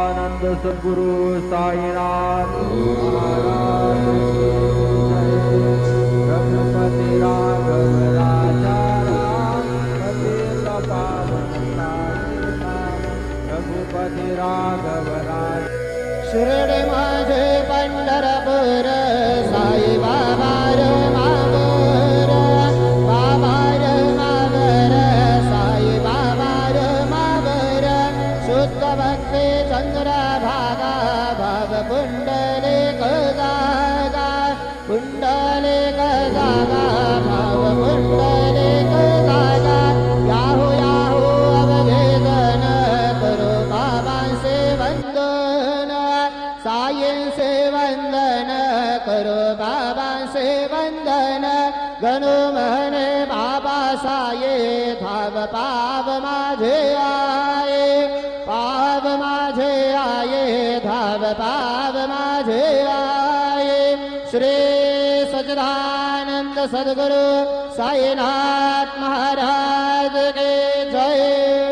सच्चिदानंद सद्गुरु साईनाथ महाराज की जय। रघुपति राघव राजा राम पतित पावन तारे नाम। रघुपति राघव राजा शिरडी माझे पंढरपूर साई बाबा रे मावर बाबा रे मावर साई बाबा रे मावर शुद्ध भक्ती चंद्र भागा भाग पुंडलिक जागा पुंडलिक जागा भाव पुंडलिक जागा याहू याहू अवधेदन करो बाबांचे वंदन साईं से वंदन करो बाबा से वंदन गणु म्हणे बाबा साये धाव पाव माझे आये पाव माझे आये धाव पाव माझे आये। श्री सच्चिदानंद सद्गुरु साईनाथ महाराज के जय।